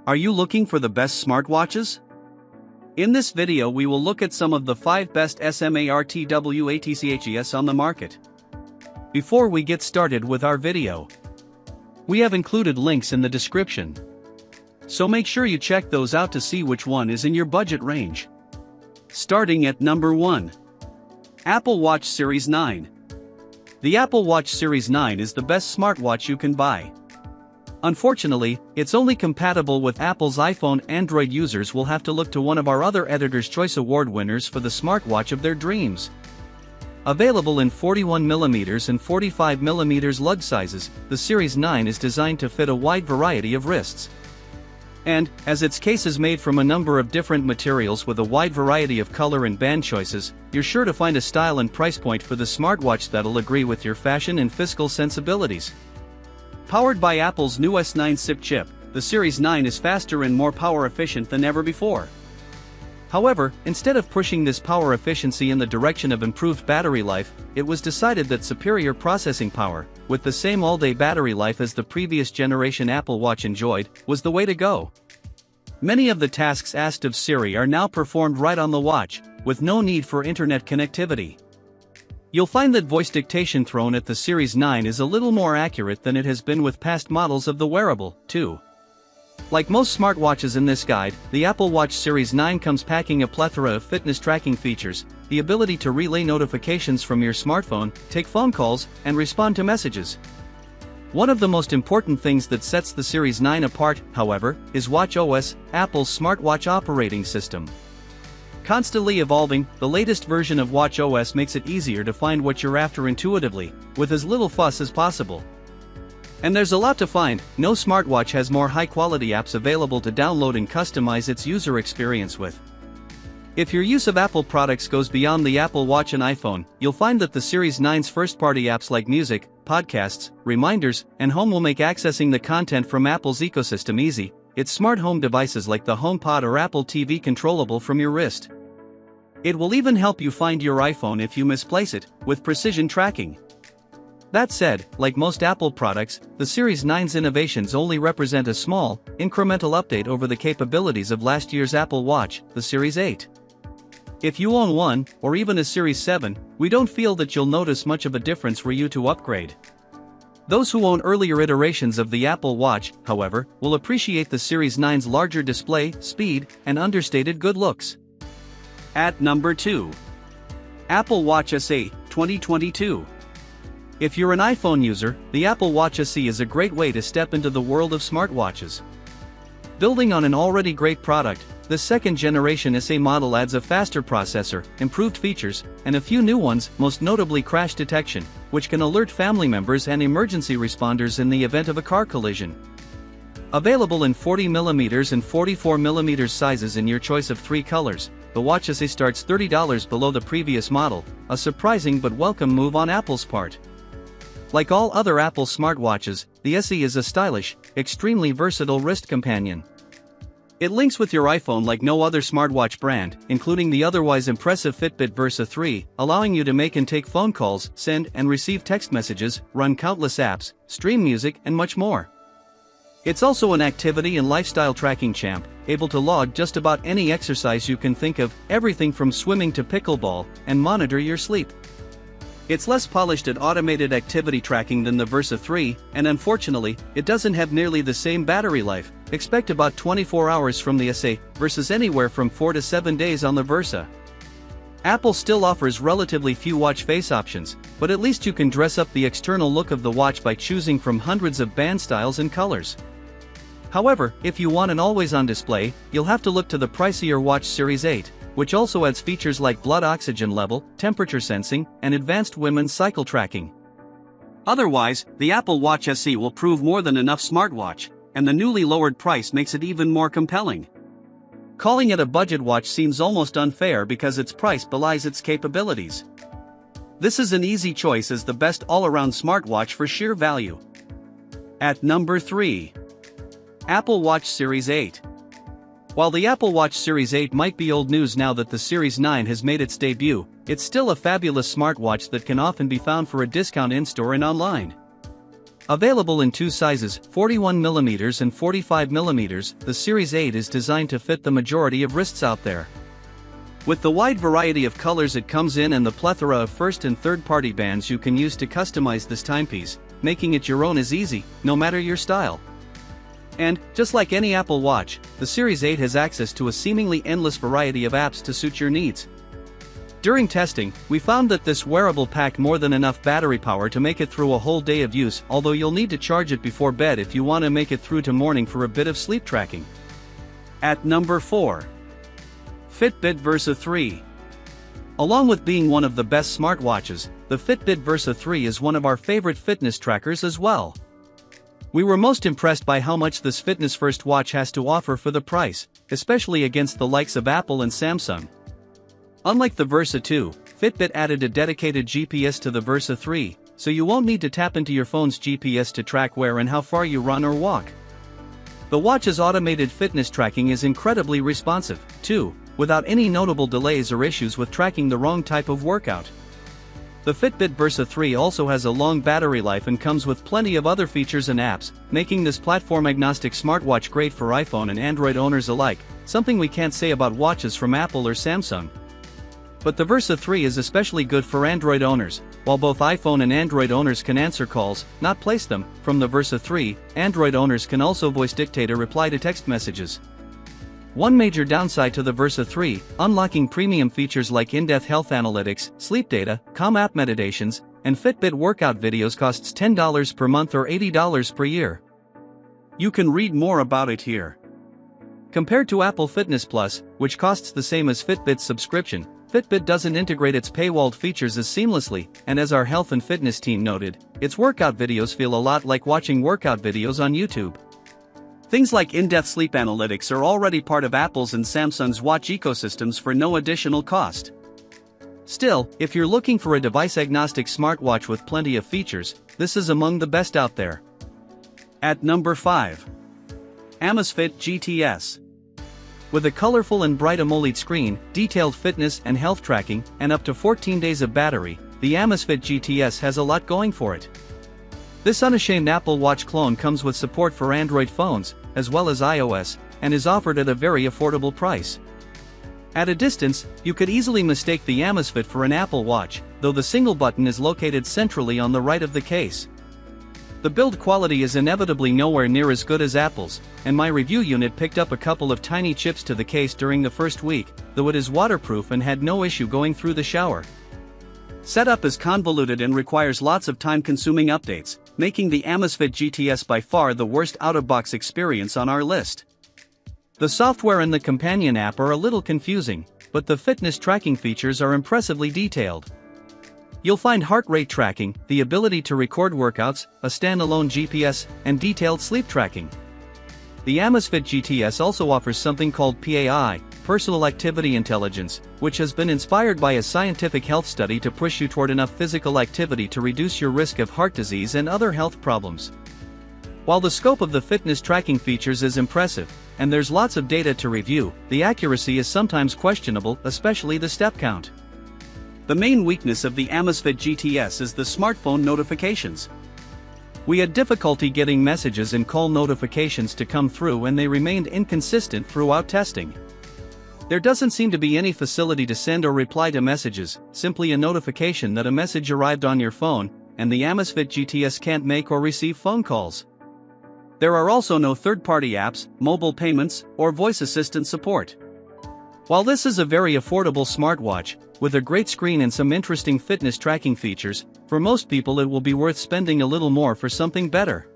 Are you looking for the best smartwatches? In this video we will look at some of the 5 best smartwatches on the market. Before we get started with our video, we have included links in the description, so make sure you check those out to see which one is in your budget range. Starting at number 1. Apple Watch Series 9. The Apple Watch Series 9 is the best smartwatch you can buy. Unfortunately, it's only compatible with Apple's iPhone. Android users will have to look to one of our other Editor's Choice Award winners for the smartwatch of their dreams. Available in 41mm and 45mm lug sizes, the Series 9 is designed to fit a wide variety of wrists. And, as its case is made from a number of different materials with a wide variety of color and band choices, you're sure to find a style and price point for the smartwatch that'll agree with your fashion and fiscal sensibilities. Powered by Apple's new S9 SIP chip, the Series 9 is faster and more power efficient than ever before. However, instead of pushing this power efficiency in the direction of improved battery life, it was decided that superior processing power, with the same all-day battery life as the previous generation Apple Watch enjoyed, was the way to go. Many of the tasks asked of Siri are now performed right on the watch, with no need for internet connectivity. You'll find that voice dictation thrown at the Series 9 is a little more accurate than it has been with past models of the wearable, too. Like most smartwatches in this guide, the Apple Watch Series 9 comes packing a plethora of fitness tracking features, the ability to relay notifications from your smartphone, take phone calls, and respond to messages. One of the most important things that sets the Series 9 apart, however, is watchOS, Apple's smartwatch operating system. Constantly evolving, the latest version of watchOS makes it easier to find what you're after intuitively, with as little fuss as possible. And there's a lot to find. No smartwatch has more high-quality apps available to download and customize its user experience with. If your use of Apple products goes beyond the Apple Watch and iPhone, you'll find that the Series 9's first-party apps like music, podcasts, reminders, and home will make accessing the content from Apple's ecosystem easy. Its smart home devices like the HomePod or Apple TV controllable from your wrist. It will even help you find your iPhone if you misplace it, with precision tracking. That said, like most Apple products, the Series 9's innovations only represent a small, incremental update over the capabilities of last year's Apple Watch, the Series 8. If you own one, or even a Series 7, we don't feel that you'll notice much of a difference were you to upgrade. Those who own earlier iterations of the Apple Watch, however, will appreciate the Series 9's larger display, speed, and understated good looks. At number 2. Apple Watch SE 2022. If you're an iPhone user, the Apple Watch SE is a great way to step into the world of smartwatches. Building on an already great product, the second-generation SE model adds a faster processor, improved features, and a few new ones, most notably crash detection, which can alert family members and emergency responders in the event of a car collision. Available in 40mm and 44mm sizes in your choice of 3 colors, the Watch SE starts $30 below the previous model, a surprising but welcome move on Apple's part. Like all other Apple smartwatches, the SE is a stylish, extremely versatile wrist companion. It links with your iPhone like no other smartwatch brand, including the otherwise impressive Fitbit Versa 3, allowing you to make and take phone calls, send and receive text messages, run countless apps, stream music, and much more. It's also an activity and lifestyle tracking champ, able to log just about any exercise you can think of, everything from swimming to pickleball, and monitor your sleep. It's less polished at automated activity tracking than the Versa 3, and unfortunately, it doesn't have nearly the same battery life. Expect about 24 hours from the SE, versus anywhere from 4 to 7 days on the Versa. Apple still offers relatively few watch face options, but at least you can dress up the external look of the watch by choosing from hundreds of band styles and colors. However, if you want an always-on display, you'll have to look to the pricier Watch Series 8, which also adds features like blood oxygen level, temperature sensing, and advanced women's cycle tracking. Otherwise, the Apple Watch SE will prove more than enough smartwatch, and the newly lowered price makes it even more compelling. Calling it a budget watch seems almost unfair because its price belies its capabilities. This is an easy choice as the best all-around smartwatch for sheer value. At number 3. Apple Watch Series 8. While the Apple Watch Series 8 might be old news now that the Series 9 has made its debut, it's still a fabulous smartwatch that can often be found for a discount in-store and online. Available in two sizes, 41mm and 45mm, the Series 8 is designed to fit the majority of wrists out there. With the wide variety of colors it comes in and the plethora of first and third-party bands you can use to customize this timepiece, making it your own is easy, no matter your style. And, just like any Apple Watch, the Series 8 has access to a seemingly endless variety of apps to suit your needs. During testing, we found that this wearable packed more than enough battery power to make it through a whole day of use, although you'll need to charge it before bed if you want to make it through to morning for a bit of sleep tracking. At number 4. Fitbit Versa 3. Along with being one of the best smartwatches, the Fitbit Versa 3 is one of our favorite fitness trackers as well. We were most impressed by how much this fitness-first watch has to offer for the price, especially against the likes of Apple and Samsung. Unlike the Versa 2, Fitbit added a dedicated GPS to the Versa 3, so you won't need to tap into your phone's GPS to track where and how far you run or walk. The watch's automated fitness tracking is incredibly responsive, too, without any notable delays or issues with tracking the wrong type of workout. The Fitbit Versa 3 also has a long battery life and comes with plenty of other features and apps, making this platform-agnostic smartwatch great for iPhone and Android owners alike, something we can't say about watches from Apple or Samsung. But the Versa 3 is especially good for Android owners. While both iPhone and Android owners can answer calls, not place them, from the Versa 3, Android owners can also voice dictate or reply to text messages. One major downside to the Versa 3, unlocking premium features like in-depth health analytics, sleep data, Calm app meditations, and Fitbit workout videos costs $10 per month or $80 per year. You can read more about it here. Compared to Apple Fitness Plus, which costs the same as Fitbit's subscription, Fitbit doesn't integrate its paywalled features as seamlessly, and as our health and fitness team noted, its workout videos feel a lot like watching workout videos on YouTube. Things like in-depth sleep analytics are already part of Apple's and Samsung's watch ecosystems for no additional cost. Still, if you're looking for a device-agnostic smartwatch with plenty of features, this is among the best out there. At number 5. Amazfit GTS. With a colorful and bright AMOLED screen, detailed fitness and health tracking, and up to 14 days of battery, the Amazfit GTS has a lot going for it. This unashamed Apple Watch clone comes with support for Android phones, as well as iOS, and is offered at a very affordable price. At a distance, you could easily mistake the Amazfit for an Apple Watch, though the single button is located centrally on the right of the case. The build quality is inevitably nowhere near as good as Apple's, and my review unit picked up a couple of tiny chips to the case during the first week, though it is waterproof and had no issue going through the shower. Setup is convoluted and requires lots of time-consuming updates, making the Amazfit GTS by far the worst out-of-box experience on our list. The software and the companion app are a little confusing, but the fitness tracking features are impressively detailed. You'll find heart rate tracking, the ability to record workouts, a standalone GPS, and detailed sleep tracking. The Amazfit GTS also offers something called PAI, Personal Activity Intelligence, which has been inspired by a scientific health study to push you toward enough physical activity to reduce your risk of heart disease and other health problems. While the scope of the fitness tracking features is impressive, and there's lots of data to review, the accuracy is sometimes questionable, especially the step count. The main weakness of the Amazfit GTS is the smartphone notifications. We had difficulty getting messages and call notifications to come through, and they remained inconsistent throughout testing. There doesn't seem to be any facility to send or reply to messages, simply a notification that a message arrived on your phone, and the Amazfit GTS can't make or receive phone calls. There are also no third-party apps, mobile payments, or voice assistant support. While this is a very affordable smartwatch, with a great screen and some interesting fitness tracking features, for most people it will be worth spending a little more for something better.